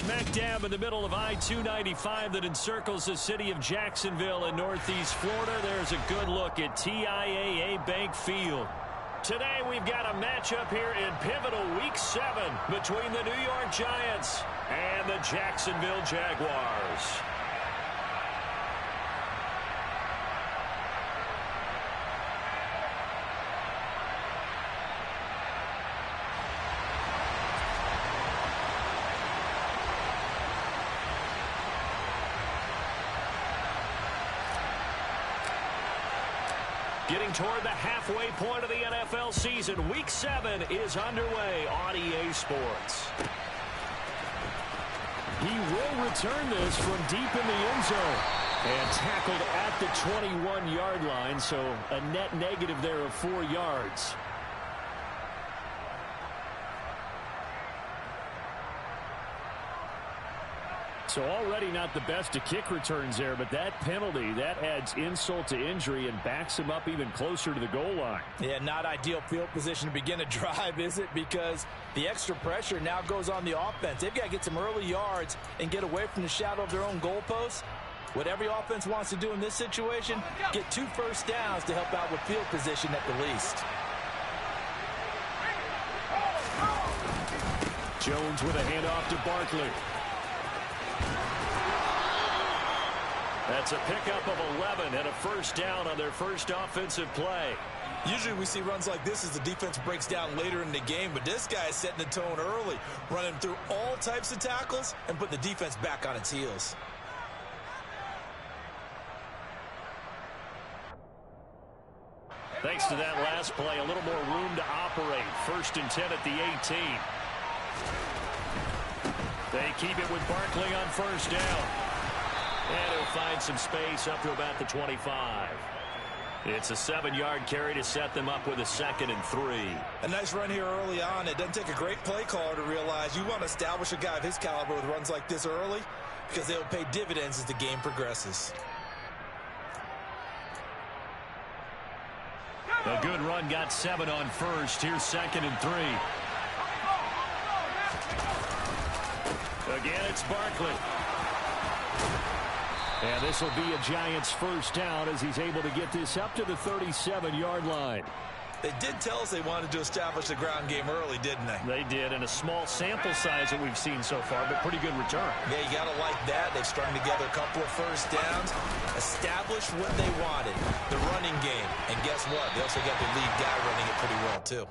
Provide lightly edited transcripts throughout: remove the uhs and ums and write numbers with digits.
Smack dab in the middle of I-295 that encircles the city of Jacksonville in northeast Florida. There's a good look at TIAA Bank Field. Today we've got a matchup here in pivotal Week 7 between the New York Giants and the Jacksonville Jaguars. Getting toward the halfway point of the NFL season, Week 7 is underway on EA Sports. He will return this from deep in the end zone. And tackled at the 21-yard line, so a net negative there of 4 yards. So already not the best of kick returns there, but that penalty, that adds insult to injury and backs him up even closer to the goal line. Yeah, not ideal field position to begin a drive, is it? Because the extra pressure now goes on the offense. They've got to get some early yards and get away from the shadow of their own goalposts. What every offense wants to do in this situation, get 2 first downs to help out with field position at the least. Jones with a handoff to Barkley. That's a pickup of 11 and a first down on their first offensive play. Usually we see runs like this as the defense breaks down later in the game, but this guy is setting the tone early, running through all types of tackles and putting the defense back on its heels. Thanks to that last play, a little more room to operate. 1st and 10 at the 18. They keep it with Barkley on first down. And he'll find some space up to about the 25. It's a 7-yard carry to set them up with a 2nd and 3. A nice run here early on. It doesn't take a great play caller to realize you want to establish a guy of his caliber with runs like this early because they'll pay dividends as the game progresses. A good run got 7 on first. Here's 2nd and 3. Again, it's Barkley. And this will be a Giants first down as he's able to get this up to the 37-yard line. They did tell us they wanted to establish the ground game early, didn't they? They did, and a small sample size that we've seen so far, but pretty good return. Yeah, you got to like that. They've strung together a couple of first downs, established what they wanted, the running game. And guess what? They also got the lead guy running it pretty well, too.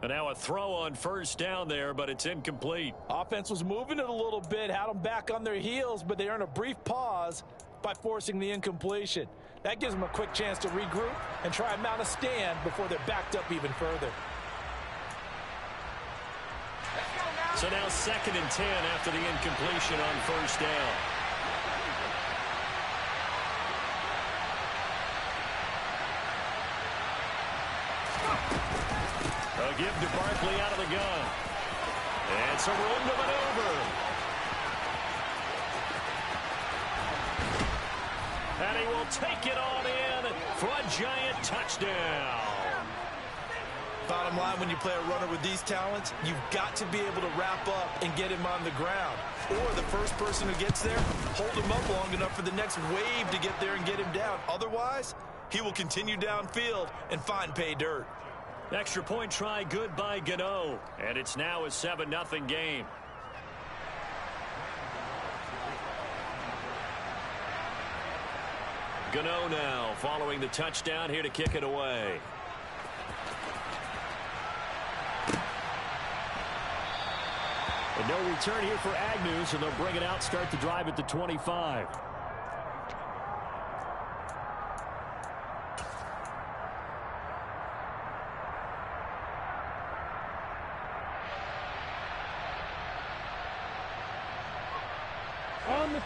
And now a throw on first down there, but it's incomplete. Offense was moving it a little bit, had them back on their heels, but they earned a brief pause by forcing the incompletion. That gives them a quick chance to regroup and try and mount a stand before they're backed up even further. So now 2nd and 10 after the incompletion on first down. A give to Barkley out of the gun. And some room to maneuver. And he will take it on in for a Giant touchdown. Bottom line, when you play a runner with these talents, you've got to be able to wrap up and get him on the ground. Or the first person who gets there, hold him up long enough for the next wave to get there and get him down. Otherwise, he will continue downfield and find pay dirt. Extra point try good by Gano. And it's now a 7-0 game. Gano now following the touchdown here to kick it away. And no return here for Agnew, so they'll bring it out, start the drive at the 25.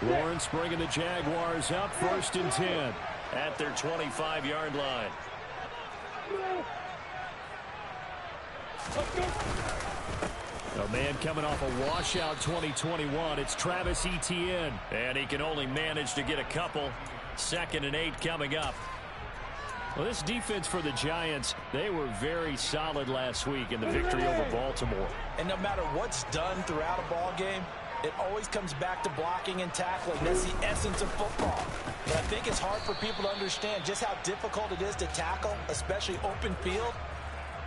Lawrence bringing the Jaguars up 1st and 10 at their 25-yard line. A man coming off a washout 2021. It's Travis Etienne. And he can only manage to get a couple. 2nd and 8 coming up. Well, this defense for the Giants, they were very solid last week in the victory over Baltimore. And no matter what's done throughout a ball game, It always comes back to blocking and tackling. That's the essence of football. But I think it's hard for people to understand just how difficult it is to tackle, especially open field.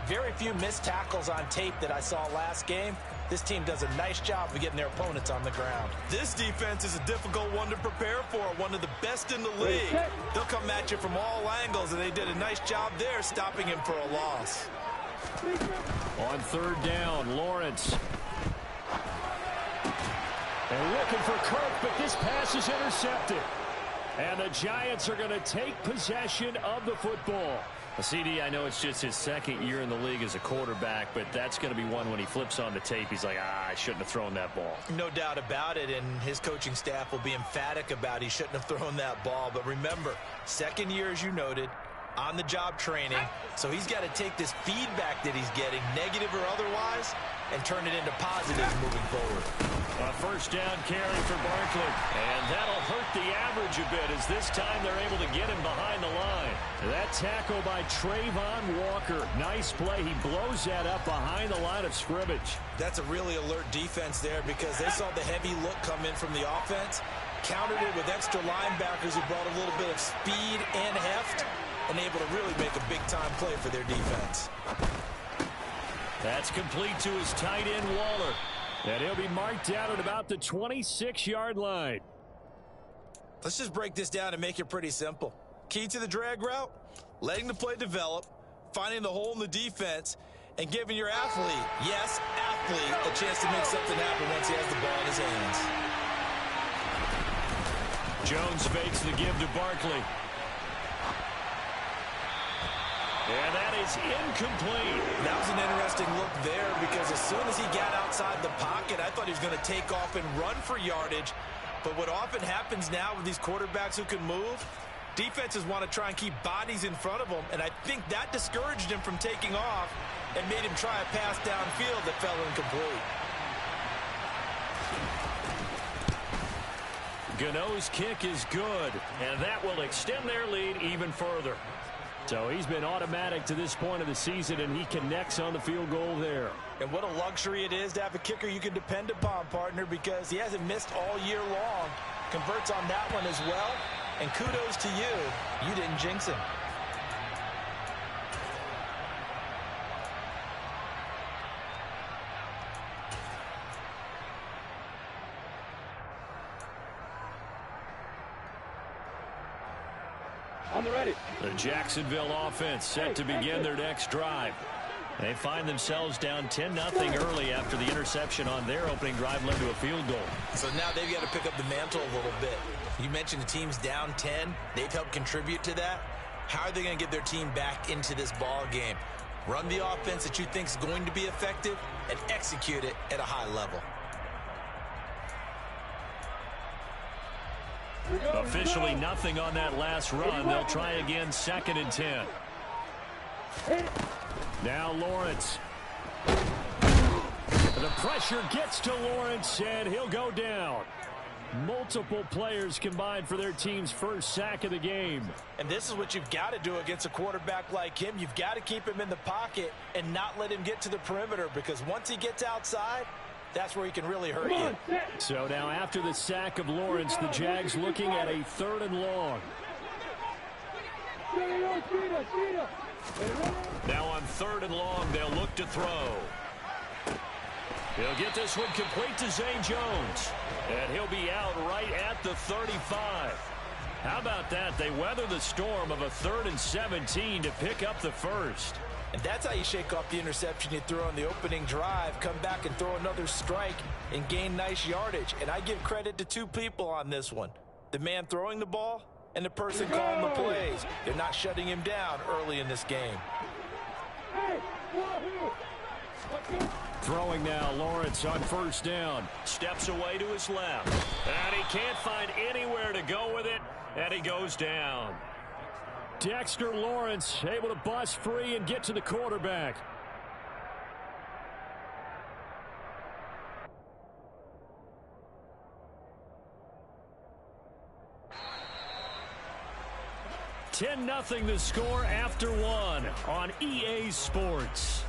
Very few missed tackles on tape that I saw last game. This team does a nice job of getting their opponents on the ground. This defense is a difficult one to prepare for, one of the best in the league. They'll come at you from all angles, and they did a nice job there stopping him for a loss. On third down, Lawrence. And looking for Kirk, but this pass is intercepted. And the Giants are going to take possession of the football. CD, I know it's just his second year in the league as a quarterback, but that's going to be one when he flips on the tape. He's like, I shouldn't have thrown that ball. No doubt about it, and his coaching staff will be emphatic about he shouldn't have thrown that ball. But remember, second year, as you noted, on-the-job training, so he's got to take this feedback that he's getting, negative or otherwise, and turn it into positives moving forward. A first down carry for Barkley, and that'll hurt the average a bit as this time they're able to get him behind the line. That tackle by Trayvon Walker. Nice play. He blows that up behind the line of scrimmage. That's a really alert defense there because they saw the heavy look come in from the offense, countered it with extra linebackers who brought a little bit of speed and heft, and able to really make a big-time play for their defense. That's complete to his tight end, Waller. And he'll be marked out at about the 26-yard line. Let's just break this down and make it pretty simple. Key to the drag route, letting the play develop, finding the hole in the defense, and giving your athlete, yes, athlete, a chance to make something happen once he has the ball in his hands. Jones fakes the give to Barkley. And that is incomplete. That was an interesting look there because as soon as he got outside the pocket, I thought he was going to take off and run for yardage. But what often happens now with these quarterbacks who can move, defenses want to try and keep bodies in front of them, and I think that discouraged him from taking off and made him try a pass downfield that fell incomplete. Gano's kick is good, and that will extend their lead even further. So he's been automatic to this point of the season, and he connects on the field goal there. And what a luxury it is to have a kicker you can depend upon, partner, because he hasn't missed all year long. Converts on that one as well. And kudos to you. You didn't jinx him. The Jacksonville offense set to begin their next drive. They find themselves down 10-0 early after the interception on their opening drive led to a field goal. So now they've got to pick up the mantle a little bit. You mentioned the team's down 10. They've helped contribute to that. How are they going to get their team back into this ball game? Run the offense that you think is going to be effective and execute it at a high level. Officially nothing on that last run. They'll try again, 2nd and 10. Now Lawrence. The pressure gets to Lawrence, and he'll go down. Multiple players combined for their team's first sack of the game. And this is what you've got to do against a quarterback like him. You've got to keep him in the pocket and not let him get to the perimeter, because once he gets outside, that's where he can really hurt you. So now after the sack of Lawrence, the Jags looking at a 3rd and long. Now on 3rd and long, they'll look to throw. He'll get this one complete to Zay Jones. And he'll be out right at the 35. How about that? They weather the storm of a 3rd and 17 to pick up the first. And that's how you shake off the interception you threw on the opening drive, come back and throw another strike and gain nice yardage. And I give credit to two people on this one. The man throwing the ball and the person calling the plays. They're not shutting him down early in this game. Throwing now, Lawrence on 1st down. Steps away to his left. And he can't find anywhere to go with it, and he goes down. Dexter Lawrence able to bust free and get to the quarterback. (10-0) the score after one on EA Sports.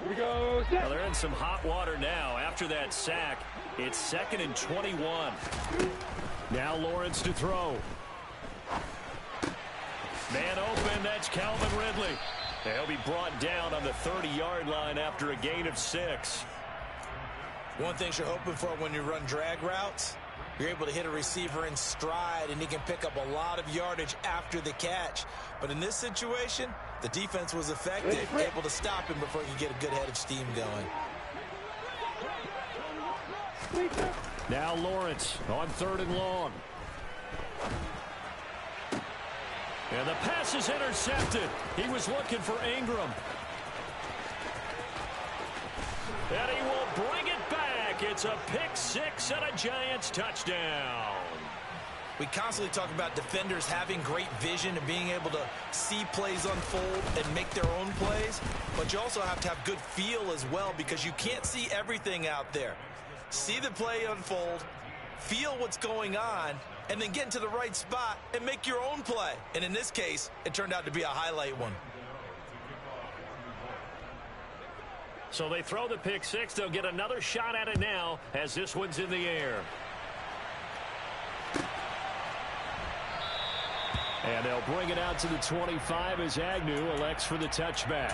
Well, they're in some hot water now. After that sack, it's 2nd and 21. Now Lawrence to throw. Man open, that's Calvin Ridley. He'll be brought down on the 30-yard line after a gain of 6. One thing you're hoping for when you run drag routes, you're able to hit a receiver in stride, and he can pick up a lot of yardage after the catch. But in this situation, the defense was effective, able to stop him before he could get a good head of steam going. Now Lawrence on 3rd and long. And the pass is intercepted. He was looking for Ingram. And he will bring it back. It's a pick 6 and a Giants touchdown. We constantly talk about defenders having great vision and being able to see plays unfold and make their own plays. But you also have to have good feel as well, because you can't see everything out there. See the play unfold, feel what's going on, and then get into the right spot and make your own play. And in this case, it turned out to be a highlight one. So they throw the pick 6. They'll get another shot at it now as this one's in the air. And they'll bring it out to the 25 as Agnew elects for the touchback.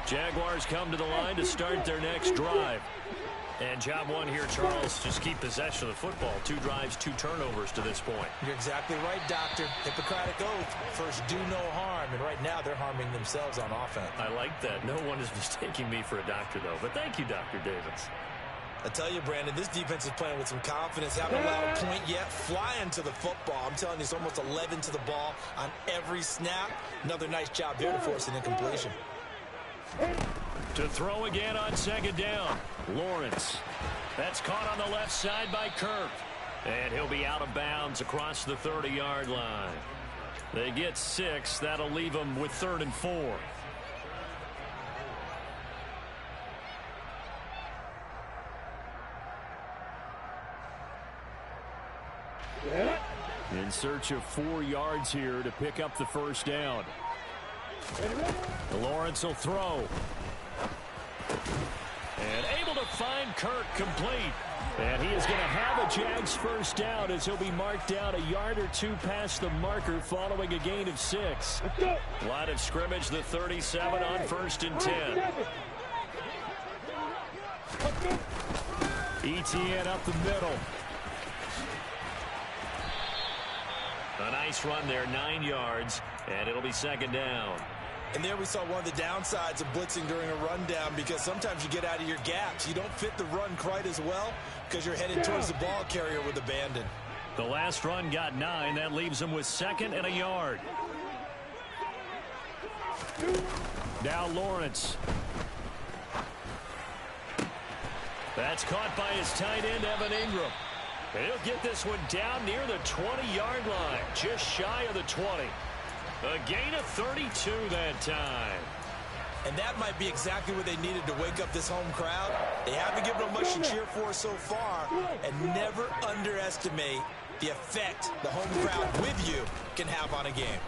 Jaguars come to the line to start their next drive. And job one here, Charles, just keep possession of the football. 2 drives, 2 turnovers to this point. You're exactly right, Doctor. Hippocratic oath. First, do no harm. And right now, they're harming themselves on offense. I like that. No one is mistaking me for a doctor, though. But thank you, Dr. Davis. I tell you, Brandon, this defense is playing with some confidence. Haven't allowed a point yet. Flying to the football. I'm telling you, it's almost 11 to the ball on every snap. Another nice job there to force an incompletion. To throw again on 2nd down. Lawrence. That's caught on the left side by Kirk. And he'll be out of bounds across the 30-yard line. They get 6. That'll leave them with 3rd and 4. In search of 4 yards here to pick up the 1st down. Lawrence will throw. And able to find Kirk complete. And he is going to have a Jags 1st down as he'll be marked down a yard or 2 past the marker following a gain of 6. Line of scrimmage, the 37 on 1st and 10. ETN up the middle. A nice run there, 9 yards, and it'll be 2nd down. And there we saw one of the downsides of blitzing during a rundown, because sometimes you get out of your gaps. You don't fit the run quite as well because you're headed towards the ball carrier with abandon. The last run got 9. That leaves him with 2nd and a yard. Now Lawrence. That's caught by his tight end, Evan Ingram. And he'll get this one down near the 20-yard line, just shy of the 20. A gain of 32 that time. And that might be exactly what they needed to wake up this home crowd. They haven't given them much to cheer for so far, and never underestimate the effect the home crowd with you can have on a game.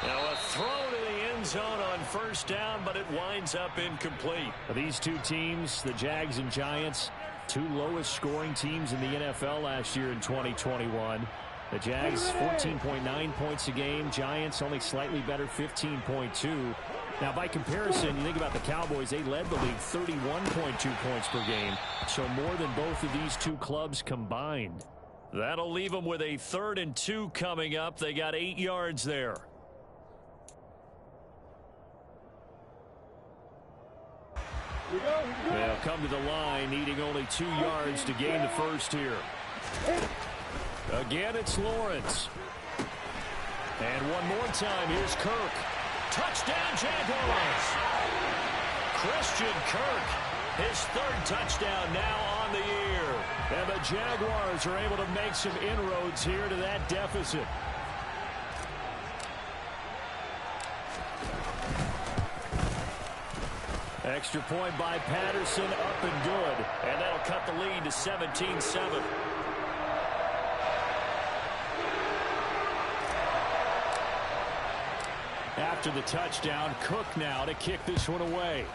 Now a throw to the end zone on 1st down, but it winds up incomplete. These 2 teams, the Jags and Giants, 2 lowest scoring teams in the NFL last year in 2021. The Jags 14.9 points a game. Giants only slightly better, 15.2. Now by comparison, you think about the Cowboys, they led the league 31.2 points per game. So more than both of these 2 clubs combined. That'll leave them with a 3rd and 2 coming up. They got 8 yards there. They'll come to the line, needing only 2 yards to gain the 1st here. Again, it's Lawrence. And one more time, here's Kirk. Touchdown, Jaguars! Christian Kirk, his 3rd touchdown now on the year. And the Jaguars are able to make some inroads here to that deficit. Extra point by Patterson, up and good. And that'll cut the lead to 17-7. after the touchdown. Cook now to kick this one away.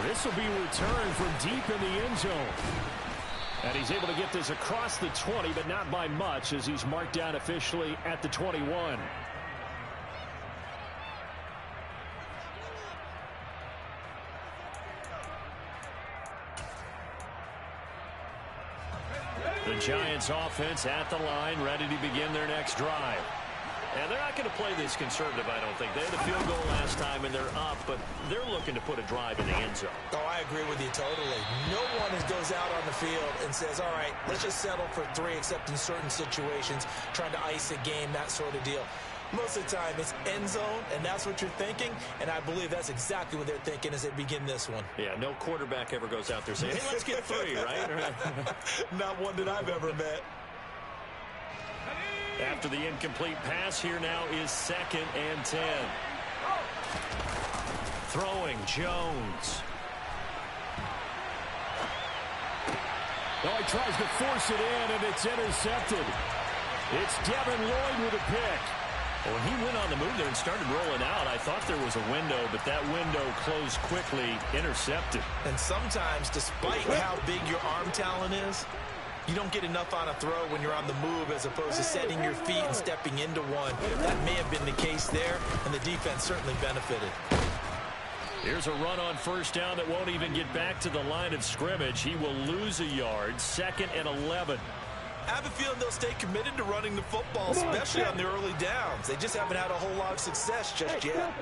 This will be returned from deep in the end zone. And he's able to get this across the 20, but not by much, as he's marked down officially at the 21. The Giants offense at the line, ready to begin their next drive. And they're not going to play this conservative, I don't think. They had a field goal last time, and they're up, but they're looking to put a drive in the end zone. Oh, I agree with you totally. No one goes out on the field and says, all right, let's just settle for 3, except in certain situations, trying to ice a game, that sort of deal. Most of the time, it's end zone, and that's what you're thinking, and I believe that's exactly what they're thinking as they begin this one. Yeah, no quarterback ever goes out there saying, hey, let's get 3, right? Not one that I've ever met. After the incomplete pass, here now is 2nd and 10. Throwing, Jones. Oh, he tries to force it in, and it's intercepted. It's Devin Lloyd with a pick. When he went on the move there and started rolling out, I thought there was a window, but that window closed quickly, intercepted. And sometimes, despite how big your arm talent is, you don't get enough on a throw when you're on the move as opposed to setting your feet and stepping into one. That may have been the case there, and the defense certainly benefited. Here's a run on first down that won't even get back to the line of scrimmage. He will lose a yard, 2nd and 11. I have a feeling they'll stay committed to running the football, especially on the early downs. They just haven't had a whole lot of success just yet.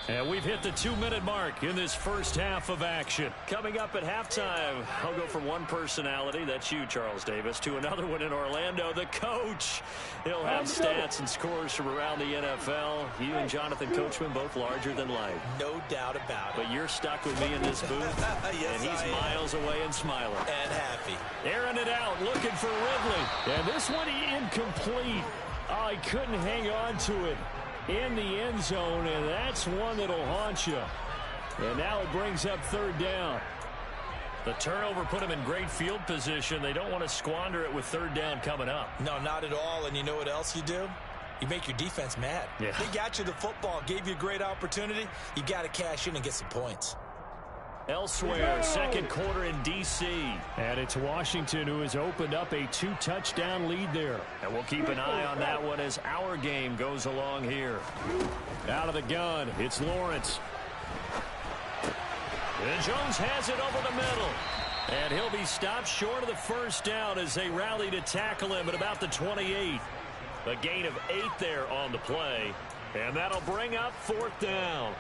And we've hit the 2-minute mark in this first half of action. Coming up at halftime, I'll go from one personality, that's you, Charles Davis, to another one in Orlando, the coach. He'll have stats and scores from around the NFL. You and Jonathan Coachman, both larger than life. No doubt about it. But you're stuck with me in this booth, yes, and he's miles away and smiling. And happy. Airing it out, looking for Ridley. And this one incomplete. Oh, he couldn't hang on to it in the end zone, and that's one that'll haunt you. And now it brings up 3rd down. The turnover put them in great field position. They don't want to squander it with 3rd down coming up. No, not at all. And you know what else you do? You make your defense mad. Yeah. They got you the football, gave you a great opportunity. You got to cash in and get some points. Elsewhere, second quarter in D.C. And it's Washington who has opened up a 2-touchdown lead there. And we'll keep an eye on that one as our game goes along here. Out of the gun, it's Lawrence. And Jones has it over the middle. And he'll be stopped short of the first down as they rally to tackle him at about the 28. A gain of 8 there on the play. And that'll bring up 4th down.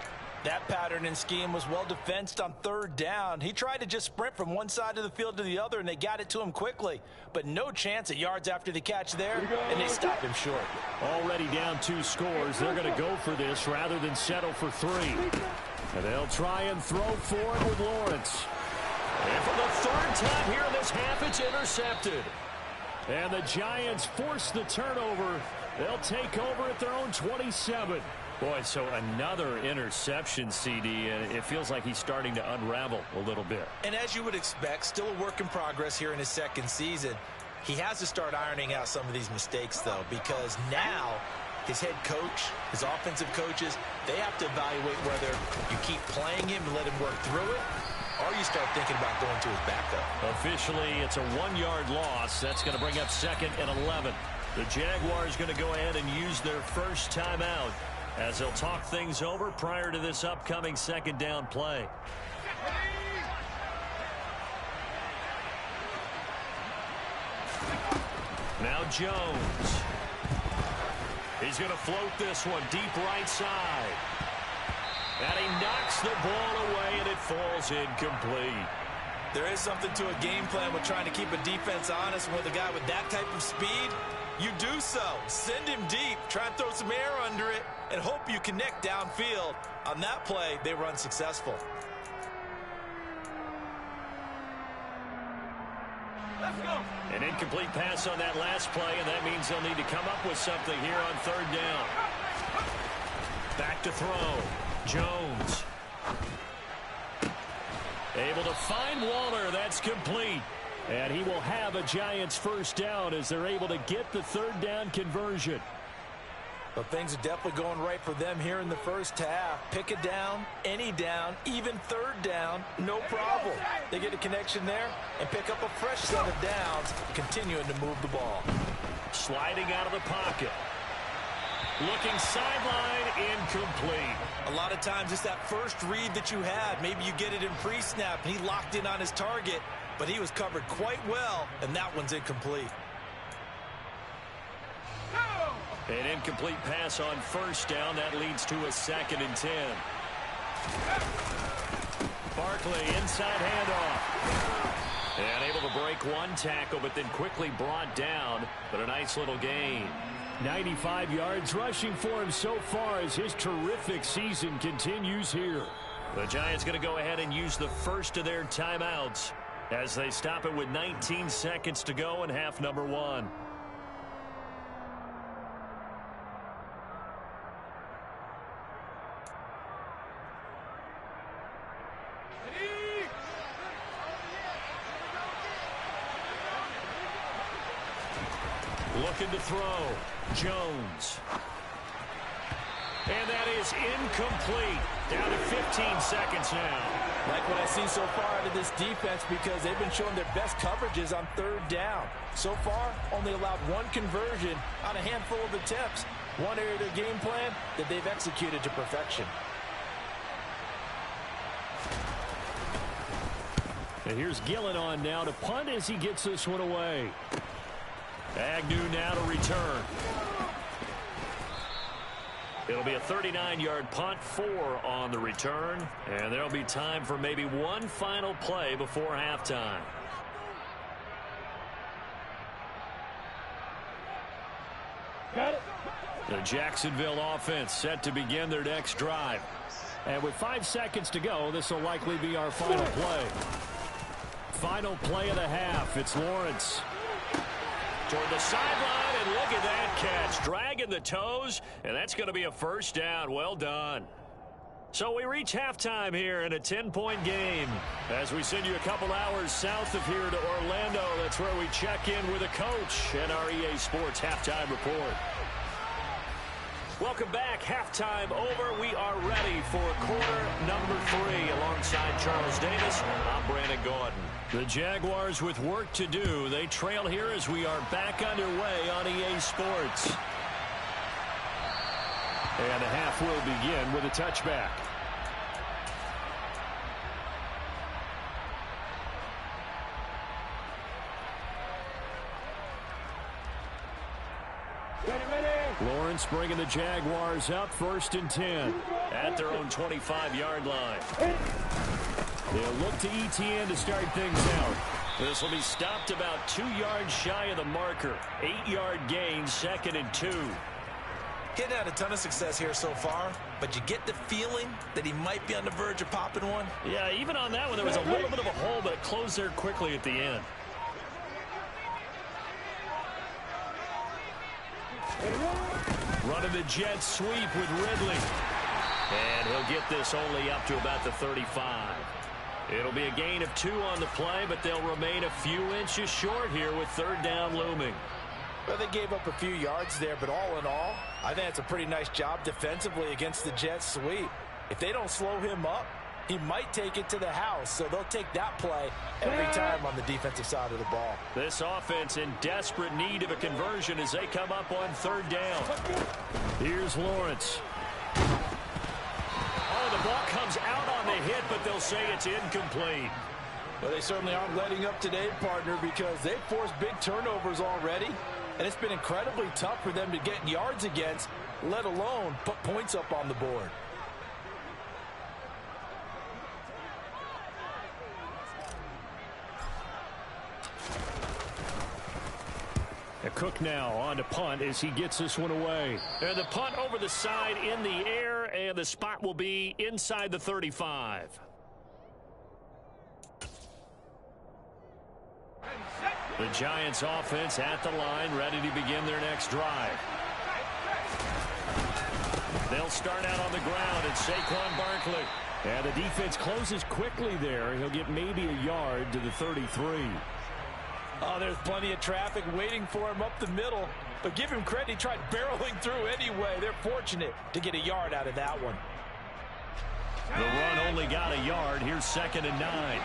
That pattern and scheme was well defensed on 3rd down. He tried to just sprint from one side of the field to the other, and they got it to him quickly. But no chance at yards after the catch there, and they stopped him short. Already down 2 scores. They're going to go for this rather than settle for 3. And they'll try and throw for it with Lawrence. And for the 3rd time here in this half, it's intercepted. And the Giants force the turnover. They'll take over at their own 27. Boy, so another interception, CD, and it feels like he's starting to unravel a little bit. And as you would expect, still a work in progress here in his 2nd season. He has to start ironing out some of these mistakes, though, because now his head coach, his offensive coaches, they have to evaluate whether you keep playing him and let him work through it, or you start thinking about going to his backup. Officially, it's a 1-yard loss. That's going to bring up 2nd and 11. The Jaguars going to go ahead and use their first timeout as they'll talk things over prior to this upcoming 2nd down play. Now Jones. He's going to float this one deep right side. And he knocks the ball away, and it falls incomplete. There is something to a game plan with trying to keep a defense honest. With a guy with that type of speed, you do so. Send him deep. Try and throw some air under it and hope you connect downfield. On that play, they were unsuccessful. Let's go. An incomplete pass on that last play, and that means they'll need to come up with something here on 3rd down. Back to throw. Jones. Able to find Waller. That's complete. And he will have a Giants first down as they're able to get the third down conversion. Well, things are definitely going right for them here in the first half. Pick a down, any down, even third down, no problem. They get a connection there and pick up a fresh set of downs, continuing to move the ball. Sliding out of the pocket. Looking sideline, incomplete. A lot of times it's that first read that you had. Maybe you get it in pre-snap, and he locked in on his target, but he was covered quite well, and that one's incomplete. An incomplete pass on first down. That leads to a 2nd and 10. Barkley, inside handoff. And able to break one tackle, but then quickly brought down. But a nice little gain. 95 yards rushing for him so far as his terrific season continues here. The Giants going to go ahead and use the first of their timeouts as they stop it with 19 seconds to go in half number 1. Looking to throw. Jones. And that is incomplete. Down to 15 seconds now. Like what I've seen so far out of this defense because they've been showing their best coverages on third down. So far, only allowed one conversion on a handful of attempts. One area of their game plan that they've executed to perfection. And here's Gillen on now to punt as he gets this one away. Agnew now to return. It'll be a 39-yard punt, 4 on the return, and there'll be time for maybe one final play before halftime. Got it. The Jacksonville offense set to begin their next drive. And with 5 seconds to go, this will likely be our final play. Final play of the half. It's Lawrence. Toward the sideline, and look at that catch. Dragging the toes, and that's going to be a first down. Well done. So we reach halftime here in a 10-point game. As we send you a couple hours south of here to Orlando, that's where we check in with a coach at our EA Sports Halftime Report. Welcome back. Halftime over. We are ready for quarter number 3. Alongside Charles Davis, I'm Brandon Gordon. The Jaguars with work to do. They trail here as we are back underway on EA Sports. And the half will begin with a touchback. Lawrence bringing the Jaguars up 1st and 10 at their own 25-yard line. They'll look to ETN to start things out. This will be stopped about 2 yards shy of the marker. 8-yard gain, 2nd and 2. Getting had a ton of success here so far, but you get the feeling that he might be on the verge of popping one. Yeah, even on that one, there was a little bit of a hole, but it closed there quickly at the end. Running the jet sweep with Ridley. And he'll get this only up to about the 35. It'll be a gain of 2 on the play, but they'll remain a few inches short here with 3rd down looming. Well, they gave up a few yards there, but all in all, I think it's a pretty nice job defensively against the jet sweep. If they don't slow him up, he might take it to the house, so they'll take that play every time on the defensive side of the ball. This offense in desperate need of a conversion as they come up on 3rd down. Here's Lawrence. Oh, the ball comes out on the hit, but they'll say it's incomplete. Well, they certainly aren't letting up today, partner, because they've forced big turnovers already, and it's been incredibly tough for them to get yards against, let alone put points up on the board. Cook now on to punt as he gets this one away. And the punt over the side in the air, and the spot will be inside the 35. The Giants offense at the line, ready to begin their next drive. They'll start out on the ground at Saquon Barkley. And the defense closes quickly there. He'll get maybe a yard to the 33. Oh, there's plenty of traffic waiting for him up the middle. But give him credit, he tried barreling through anyway. They're fortunate to get a yard out of that one. The run only got a yard. Here's 2nd and 9.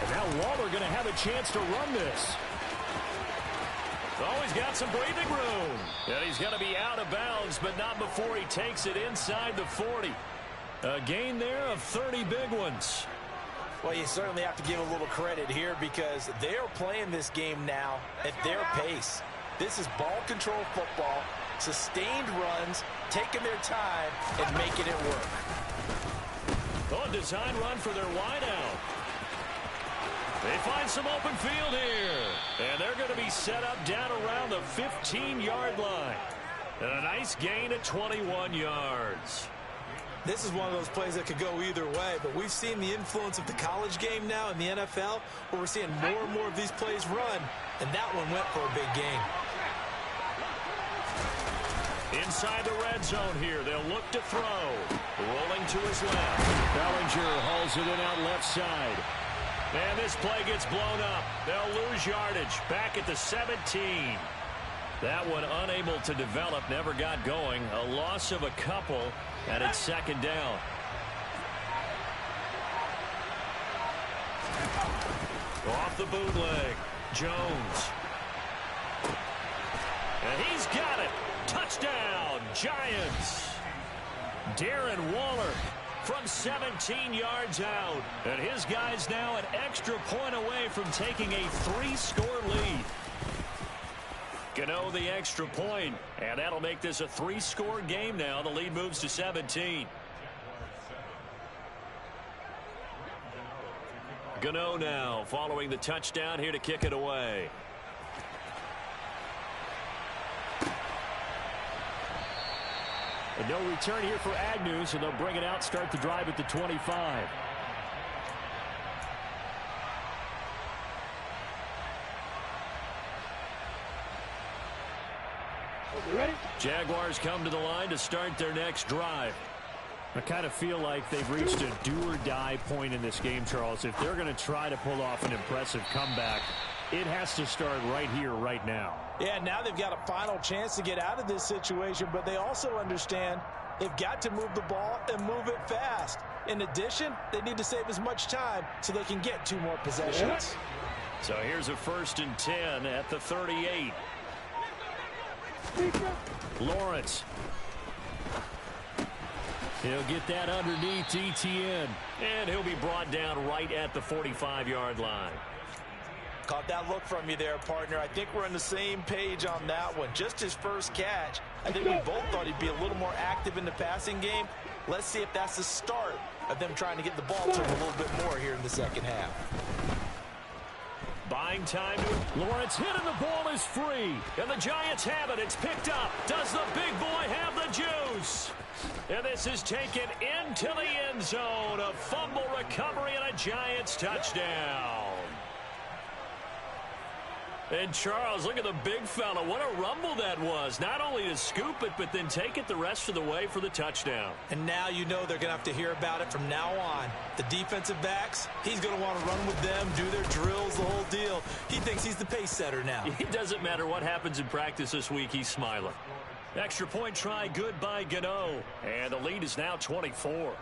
And now Waller going to have a chance to run this. Oh, he's got some breathing room. And he's going to be out of bounds, but not before he takes it inside the 40. A gain there of 30 big ones. Well, you certainly have to give a little credit here because they are playing this game now at their pace. This is ball control football, sustained runs, taking their time, and making it work. Oh, a design run for their wideout. They find some open field here. And they're going to be set up down around the 15-yard line. And a nice gain at 21 yards. This is one of those plays that could go either way, but we've seen the influence of the college game now in the NFL, where we're seeing more and more of these plays run, and that one went for a big gain. Inside the red zone here, they'll look to throw. Rolling to his left. Bellinger hauls it in out left side. And this play gets blown up. They'll lose yardage back at the 17. That one unable to develop, never got going. A loss of a couple, and it's 2nd down. Off the bootleg, Jones. And he's got it. Touchdown, Giants. Darren Waller from 17 yards out. And his guys now an extra point away from taking a 3-score lead. Gano the extra point, and that'll make this a 3-score game now. The lead moves to 17. Gano now following the touchdown here to kick it away. And no return here for Agnew, so they'll bring it out, start the drive at the 25. Ready? Jaguars come to the line to start their next drive. I kind of feel like they've reached a do-or-die point in this game, Charles. If they're going to try to pull off an impressive comeback, it has to start right here, right now. Yeah, now they've got a final chance to get out of this situation, but they also understand they've got to move the ball and move it fast. In addition, they need to save as much time so they can get 2 more possessions. So here's a 1st and 10 at the 38. Lawrence. He'll get that underneath Etienne. And he'll be brought down right at the 45-yard line. Caught that look from you there, partner. I think we're on the same page on that one. Just his first catch. I think we both thought he'd be a little more active in the passing game. Let's see if that's the start of them trying to get the ball to him a little bit more here in the second half. Buying time to it. Lawrence hit and the ball is free. And the Giants have it. It's picked up. Does the big boy have the juice? And this is taken into the end zone. A fumble recovery and a Giants touchdown. And Charles, look at the big fella. What a rumble that was. Not only to scoop it, but then take it the rest of the way for the touchdown. And now you know they're going to have to hear about it from now on. The defensive backs, he's going to want to run with them, do their drills, the whole deal. He thinks he's the pace setter now. It doesn't matter what happens in practice this week. He's smiling. Extra point try, good by Gano. And the lead is now 24.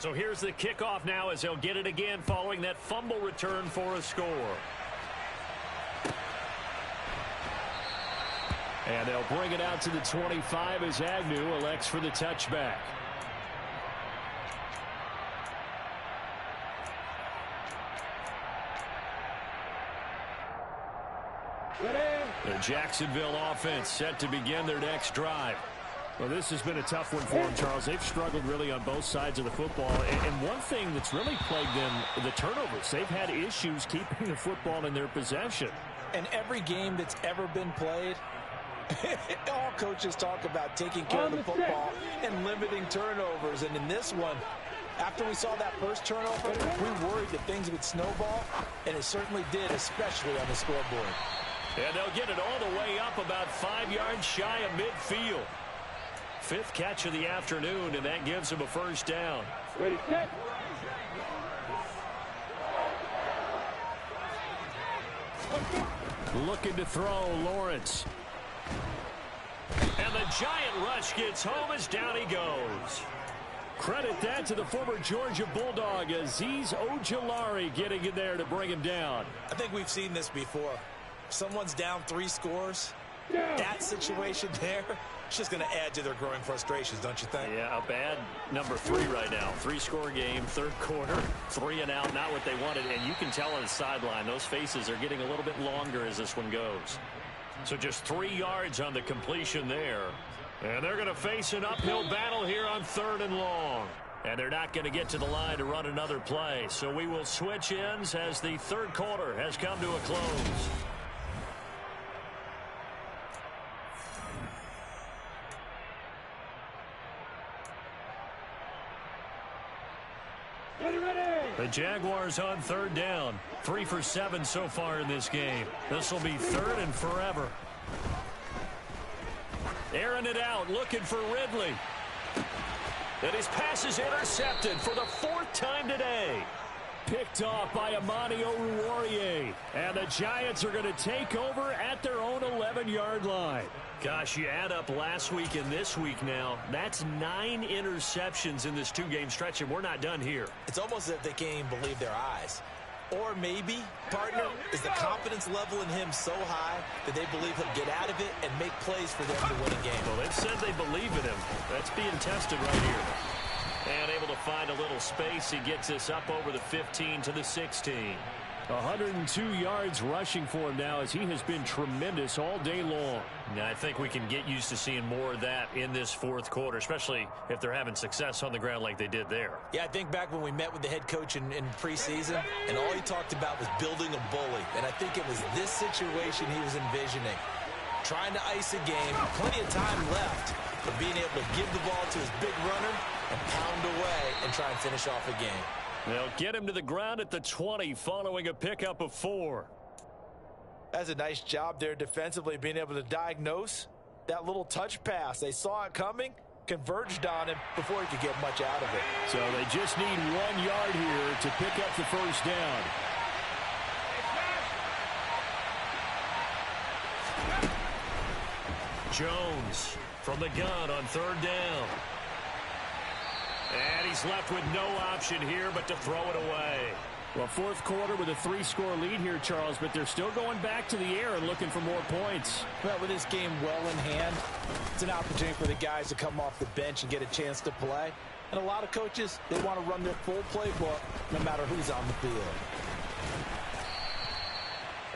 So here's the kickoff now as they'll get it again following that fumble return for a score. And they'll bring it out to the 25 as Agnew elects for the touchback. The Jacksonville offense set to begin their next drive. Well, this has been a tough one for them, Charles. They've struggled really on both sides of the football. And one thing that's really plagued them, the turnovers. They've had issues keeping the football in their possession. And every game that's ever been played, all coaches talk about taking care of the football and limiting turnovers. And in this one, after we saw that first turnover, we worried that things would snowball, and it certainly did, especially on the scoreboard. And they'll get it all the way up about 5 yards shy of midfield. Fifth catch of the afternoon, and that gives him a first down. Ready, set. Looking to throw, Lawrence. And the giant rush gets home as down he goes. Credit that to the former Georgia Bulldog, Azeez Ojulari getting in there to bring him down. I think we've seen this before. Someone's down 3 scores. That situation there, it's just going to add to their growing frustrations, don't you think? Yeah, a bad number 3 right now. 3-score game, third quarter, 3 and out, not what they wanted. And you can tell on the sideline, those faces are getting a little bit longer as this one goes. So just 3 yards on the completion there. And they're going to face an uphill battle here on 3rd and long. And they're not going to get to the line to run another play. So we will switch ends as the third quarter has come to a close. The Jaguars on 3rd down. 3 for 7 so far in this game. This will be 3rd and forever. Airing it out, looking for Ridley. And his pass is intercepted for the 4th time today. Picked off by Amani Oruwariye. And the Giants are going to take over at their own 11-yard line. Gosh, you add up last week and this week now. That's 9 interceptions in this 2-game stretch, and we're not done here. It's almost as if they can't even believe their eyes. Or maybe, partner, is the confidence level in him so high that they believe he'll get out of it and make plays for them to win a game. Well, they've said they believe in him. That's being tested right here. And able to find a little space. He gets us up over the 15 to the 16. 102 yards rushing for him now as he has been tremendous all day long. Now, I think we can get used to seeing more of that in this 4th quarter, especially if they're having success on the ground like they did there. Yeah, I think back when we met with the head coach in preseason, and all he talked about was building a bully. And I think it was this situation he was envisioning. Trying to ice a game, plenty of time left, but being able to give the ball to his big runner and pound away and try and finish off a game. They'll get him to the ground at the 20 following a pickup of 4. That's a nice job there defensively, being able to diagnose that little touch pass. They saw it coming, converged on him before he could get much out of it. So they just need 1 yard here to pick up the first down. Jones from the gun on 3rd down. And he's left with no option here but to throw it away. Well, 4th quarter with a 3-score lead here, Charles, but they're still going back to the air and looking for more points. Well, with this game well in hand, it's an opportunity for the guys to come off the bench and get a chance to play. And a lot of coaches, they want to run their full playbook no matter who's on the field.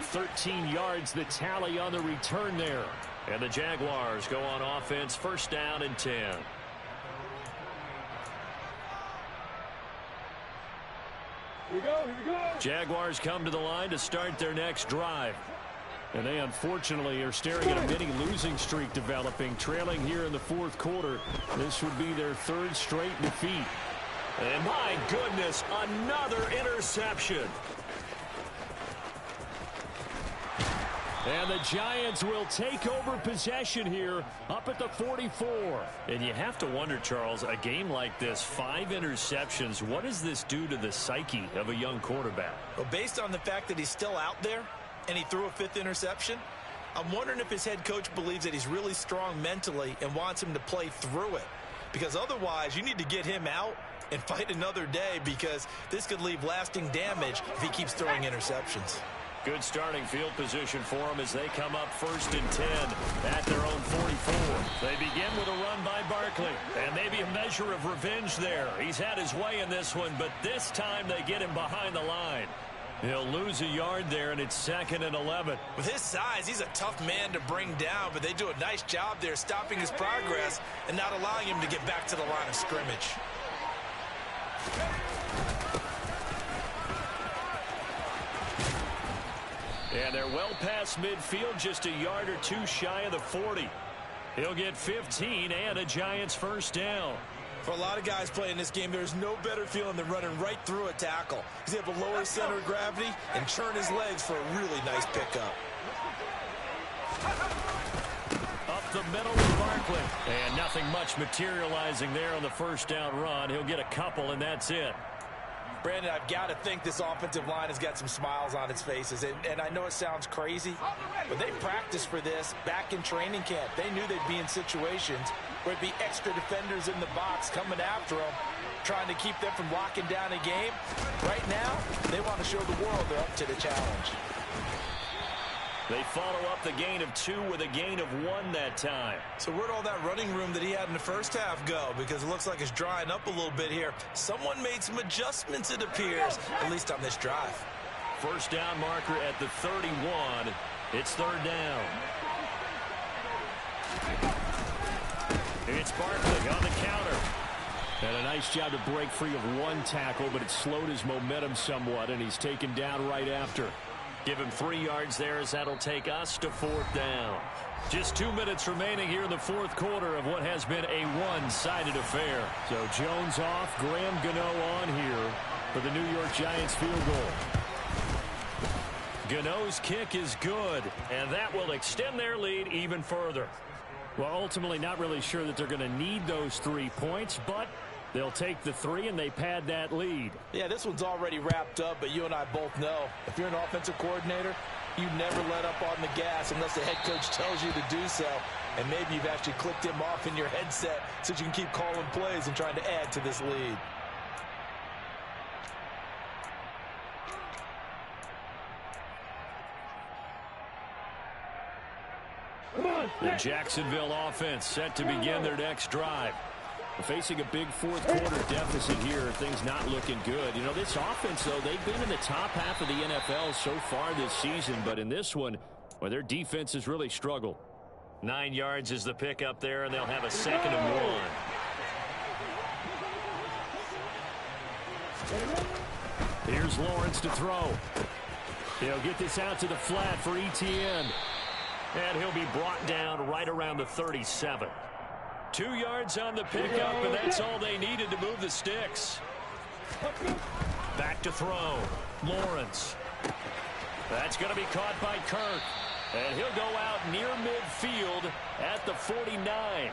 13 yards the tally on the return there. And the Jaguars go on offense, 1st down and 10. Here we go. Jaguars come to the line to start their next drive. And they unfortunately are staring at a mini losing streak developing, trailing here in the 4th quarter. This would be their 3rd straight defeat. And my goodness, another interception. And the Giants will take over possession here up at the 44. And you have to wonder, Charles, a game like this, 5 interceptions, what does this do to the psyche of a young quarterback? Well, based on the fact that he's still out there and he threw a 5th interception, I'm wondering if his head coach believes that he's really strong mentally and wants him to play through it. Because otherwise, you need to get him out and fight another day, because this could leave lasting damage if he keeps throwing interceptions. Good starting field position for them as they come up 1st and 10 at their own 44. They begin with a run by Barkley, and maybe a measure of revenge there. He's had his way in this one, but this time they get him behind the line. He'll lose a yard there, and it's 2nd and 11. With his size, he's a tough man to bring down, but they do a nice job there stopping his progress and not allowing him to get back to the line of scrimmage. And they're well past midfield, just a yard or 2 shy of the 40. He'll get 15 and a Giants 1st down. For a lot of guys playing this game, there's no better feeling than running right through a tackle. He's able to lower his center of gravity and churn his legs for a really nice pickup. the middle with Barkley. And nothing much materializing there on the first down run. He'll get a couple, and that's it. Brandon, I've got to think this offensive line has got some smiles on its faces. And I know it sounds crazy, but they practiced for this back in training camp. They knew they'd be in situations where it'd be extra defenders in the box coming after them, trying to keep them from locking down a game. Right now, they want to show the world they're up to the challenge. They follow up the gain of 2 with a gain of 1 that time. So where'd all that running room that he had in the first half go? Because it looks like it's drying up a little bit here. Someone made some adjustments, it appears, at least on this drive. First down marker at the 31. It's third down. It's Barkley on the counter. And a nice job to break free of 1 tackle, but it slowed his momentum somewhat, and he's taken down right after. Give him 3 yards there as that'll take us to 4th down. Just 2 minutes remaining here in the 4th quarter of what has been a one-sided affair. So Jones off, Graham Gano on here for the New York Giants field goal. Gano's kick is good, and that will extend their lead even further. Well, ultimately not really sure that they're going to need those 3 points, but they'll take the 3 and they pad that lead. Yeah, this one's already wrapped up, but you and I both know if you're an offensive coordinator, you never let up on the gas unless the head coach tells you to do so. And maybe you've actually clicked him off in your headset so you can keep calling plays and trying to add to this lead. The Jacksonville offense set to begin their next drive. Facing a big 4th quarter deficit here, things not looking good. You know, this offense, though, they've been in the top half of the NFL so far this season, but in this one, well, their defense has really struggled. 9 yards is the pickup there, and they'll have a 2nd and 1. Here's Lawrence to throw. He'll get this out to the flat for Etienne. And he'll be brought down right around the 37. 2 yards on the pickup, and that's all they needed to move the sticks. Back to throw. Lawrence. That's going to be caught by Kirk. And he'll go out near midfield at the 49.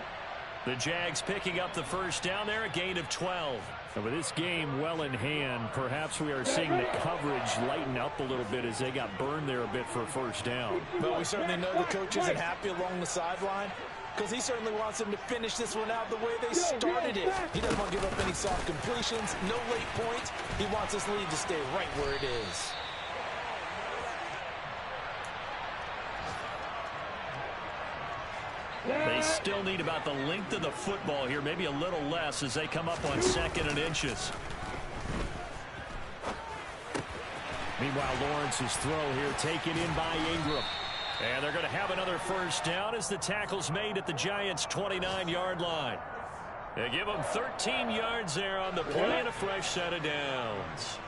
The Jags picking up the first down there, a gain of 12. And with this game well in hand, perhaps we are seeing the coverage lighten up a little bit as they got burned there a bit for a first down. But we certainly know the coach isn't happy along the sideline because he certainly wants them to finish this one out the way they started it. He doesn't want to give up any soft completions, no late points. He wants this lead to stay right where it is. They still need about the length of the football here, maybe a little less as they come up on 2nd and inches. Meanwhile, Lawrence's throw here taken in by Ingram. And they're going to have another first down as the tackle's made at the Giants' 29-yard line. They give them 13 yards there on the play and a fresh set of downs.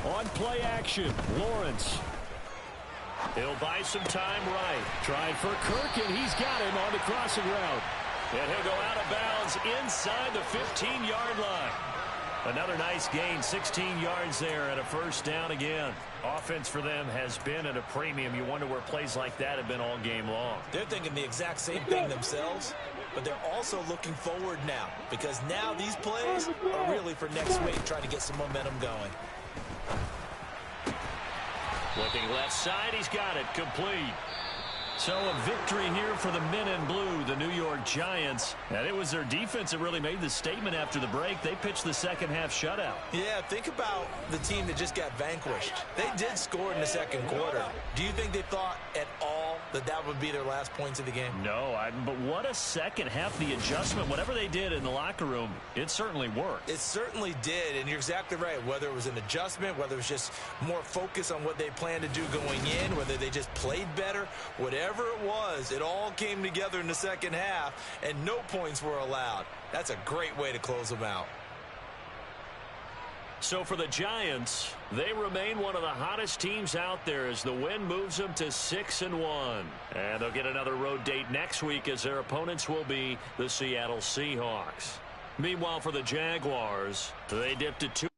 On play action, Lawrence. He'll buy some time right. Trying for Kirk, and he's got him on the crossing route. And he'll go out of bounds inside the 15-yard line. Another nice gain, 16 yards there and a first down again. Offense for them has been at a premium. You wonder where plays like that have been all game long. They're thinking the exact same thing themselves, but they're also looking forward now because now these plays are really for next week, trying to get some momentum going. Looking left side, he's got it, complete. So a victory here for the men in blue, the New York Giants. And it was their defense that really made the statement after the break. They pitched the second half shutout. Yeah, think about the team that just got vanquished. They did score in the second quarter. Do you think they thought at all that that would be their last points of the game? No, but what a second half. The adjustment, whatever they did in the locker room, it certainly worked. It certainly did, and you're exactly right. Whether it was an adjustment, whether it was just more focus on what they planned to do going in, whether they just played better, whatever it was, it all came together in the second half, and no points were allowed. That's a great way to close them out. So for the Giants, they remain one of the hottest teams out there as the win moves them to 6-1. And they'll get another road date next week as their opponents will be the Seattle Seahawks. Meanwhile, for the Jaguars, they dipped to 2.